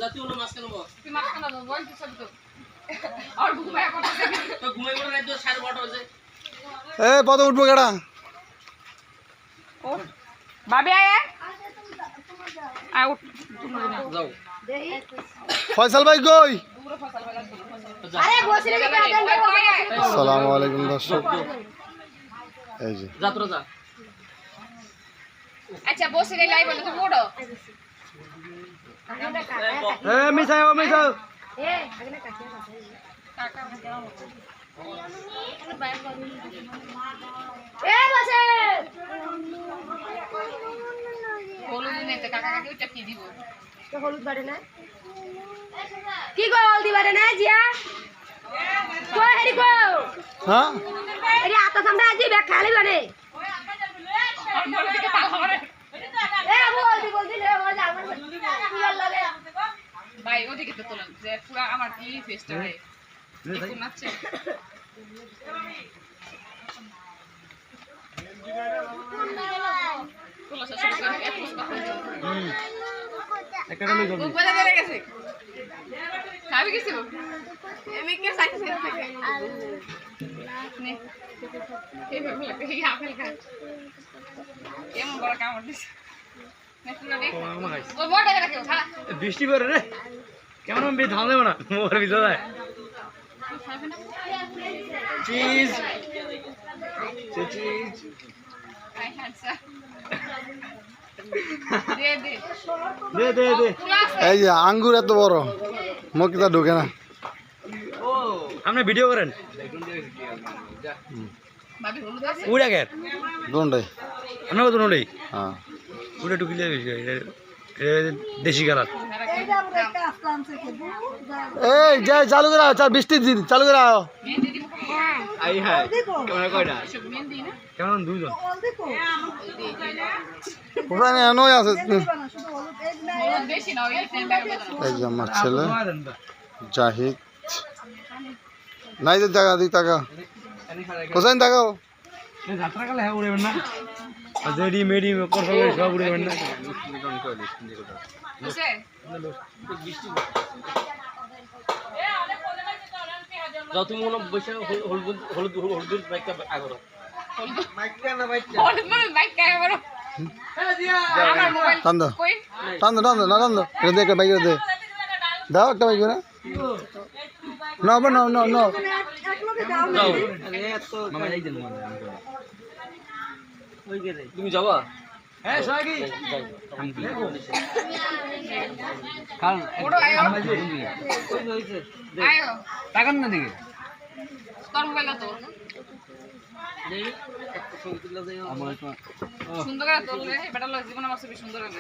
জাতি হলো মাছ কেন বল তুই মাছ কেন বল তুই সব তো আর ঘুমায় কথা তো ঘুমাই করে রাত 12:30 বাজে এ পদ উঠবো কেডা ও বাবে আয় আয় উঠ যাও ফয়সাল ভাই কই আরে বসরে কে আদান আসসালামু আলাইকুম দর্শক এই যে যাত্রা যা আচ্ছা বসরে লাইভ বলে তো মোড়ো এ মিসাই ও মিসাই এ আগনে কাটিয়া কাকা ভাজা এ বসে হলুদ নেতে কাকা কাকে ওটা কি দিব তো হলুদ বাড়ে না কি গো হলদি বাড়ে না জিয়া কো হেরি কো হ্যাঁ এরি আতা সামনে আজি ব্যাগ খালি বাড়ে এ হলদি বলদি লে আমার জামার ফুল লাগে ভাই ওদিকে তো তোলেন যে পুরো আমার কি ফেস্টা হয় দেখুন নাচছে তোলা শেষ করে এক পুষ্পা একটা লই যাবি উপরে বেরে গেছে খাবি কিছু আমি কে সাইছে থেকে নে এই ভাবে লাগে এই আপেল খা কেমন বড় কামড় দিছে নে তুই নে ও মোটা করে কেউ খা বৃষ্টি করে রে কেমন আমি ধান দেব না মোর ভিতরে যায় চিজ চিজ আই হ্যান্ডসা দে দে দে দে দে এই যে আঙ্গুর এত বড় মুখটা ঢোকে না ও আপনি ভিডিও করেন ভাবি হলুদ আছে উড়া গের দোনটাই আমরা কত নোডাই হ্যাঁ উড়া ঢুকিলে বেশি দেশি কালার এই যে চালু করা চাল বৃষ্টি দিন চালু করা মেহেন্দি দিব আই হাই তোমরা কয়টা সব মেহেন্দি না কেমন দুইজন ওখানে এনই আছে হলুদ বেশি না ওই টাইম ব্যাগ বাজানো এই যে আমার ছেলে জাহিদ নাই যে টাকা দিই টাকা কোথায় টাকাও যাত্রা কালে হ্যাঁ উড়েবেন না জেডি মেডি করতে সব উড়েবেন না বুঝছে যাও তুমি মনে বসে হলুদ হলুদ হলুদ বাইকটা আগরো হলুদ মানে বাইক কায় বড় আমার মোবাইল টান দাও কই টান দাও না টান দাও এটা দে একটা বাইক দে দাও একটা বাইক না না বা না না না যাও মামা যাই দেন তুমি যাবা হ্যাঁ সবাই ওড়ো আয়ো আয়ো টাকান না দিকে তোর মোবাইল তো সুন্দর করে তোলে বেটা লোক জীবন আমার ছবি সুন্দর হবে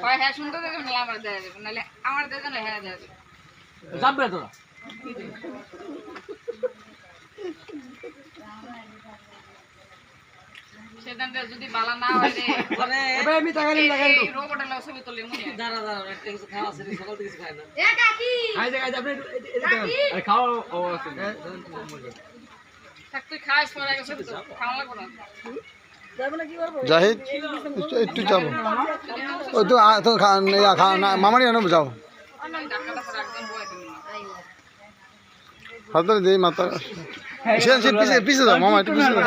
হয় হ্যাঁ সুন্দর দেখে নালে আমার দেয়া যাবে নালে আমার দেয়া না হ্যাঁ দেয়া যাবে যাবে তোরা সেদানটা যদি বালা না হয় রে এবার আমি টাকা নিয়ে লাগাই তো রোবটের লোক ছবি তোলে মুনি দাঁড়া দাঁড়া একটা কিছু খাওয়া আছে সকাল থেকে কিছু খায় না এ কাকি আই জায়গা আপনি আরে খাও ও আছে থাক তুই খাস পরে আগে ছবি তো খাওয়া লাগবে না জাহিদ একটু যাবো ওই তো মামারি আনো যাও অনলাইন ডাক্তারটা পরে একদম বয়ে দিন হাতে দেই মাথা পিছে পিছে দাও মামা একটু পিছে দাও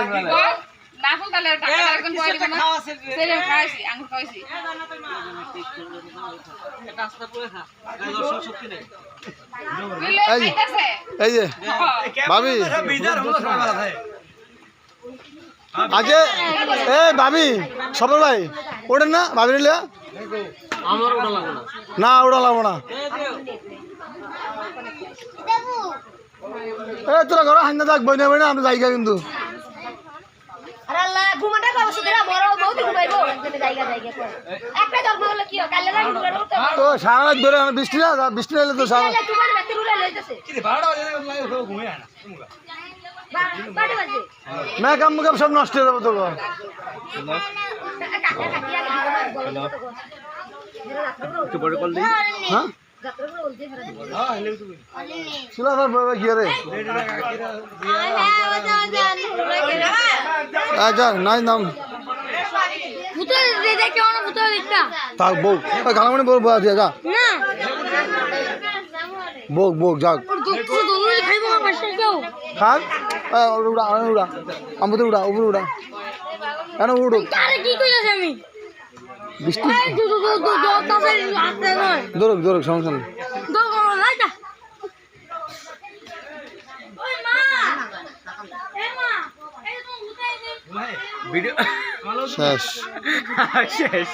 না ফুল তাহলে ডাক্তার একদম বয়ে দিবেন না সেরে খাইছি আঙ্গুর খাইছি এটা আস্তে পড়ে খা দর্শক শক্তি নেই বুঝলে খাইতাছে এই যে ভাবি আগে এ ভাবি সবল ভাই ওঠেন না ভাবি নিলে আমার ওটা লাগবে না না ওটা লাগবো না এ তোরা ঘর হান্না থাক বই নেবে না আমরা জায়গা কিন্তু আরে আল্লাহ ঘুমাটা বাবা সুতরা বড় বহুত ঘুমাইবো এখানে জায়গা জায়গা করে একটা জন্ম হলো কি কালে লাগি ঘুমানো তো তো সারা রাত ধরে বৃষ্টি না বৃষ্টি হলে তো সারা তোমার ব্যক্তি রুলে লইতেছে কি 12টা বাজে ঘুমিয়ে না বাড়ি বাজে মেকআপ মেকআপ সব নষ্ট হয়ে যাবে তো কাকা কাটিয়া গেল একটু বড় কল দিই হ্যাঁ যাত্রা করে বলতে ফেরা দিই ছিল না কি রে আচ্ছা নাই নাম ভূতের দেখে অনেক ভূতের দিকটা থাক বউ গালামনি বউ বয়া দিয়ে যা না বোক বোক যাক খাক উড়া উড়া আমাদের উড়া উপরে উড়া কেন উড়ুক বৃষ্টি দৌড়ক দৌড়ক সমস্যা নেই ভিডিও শেষ শেষ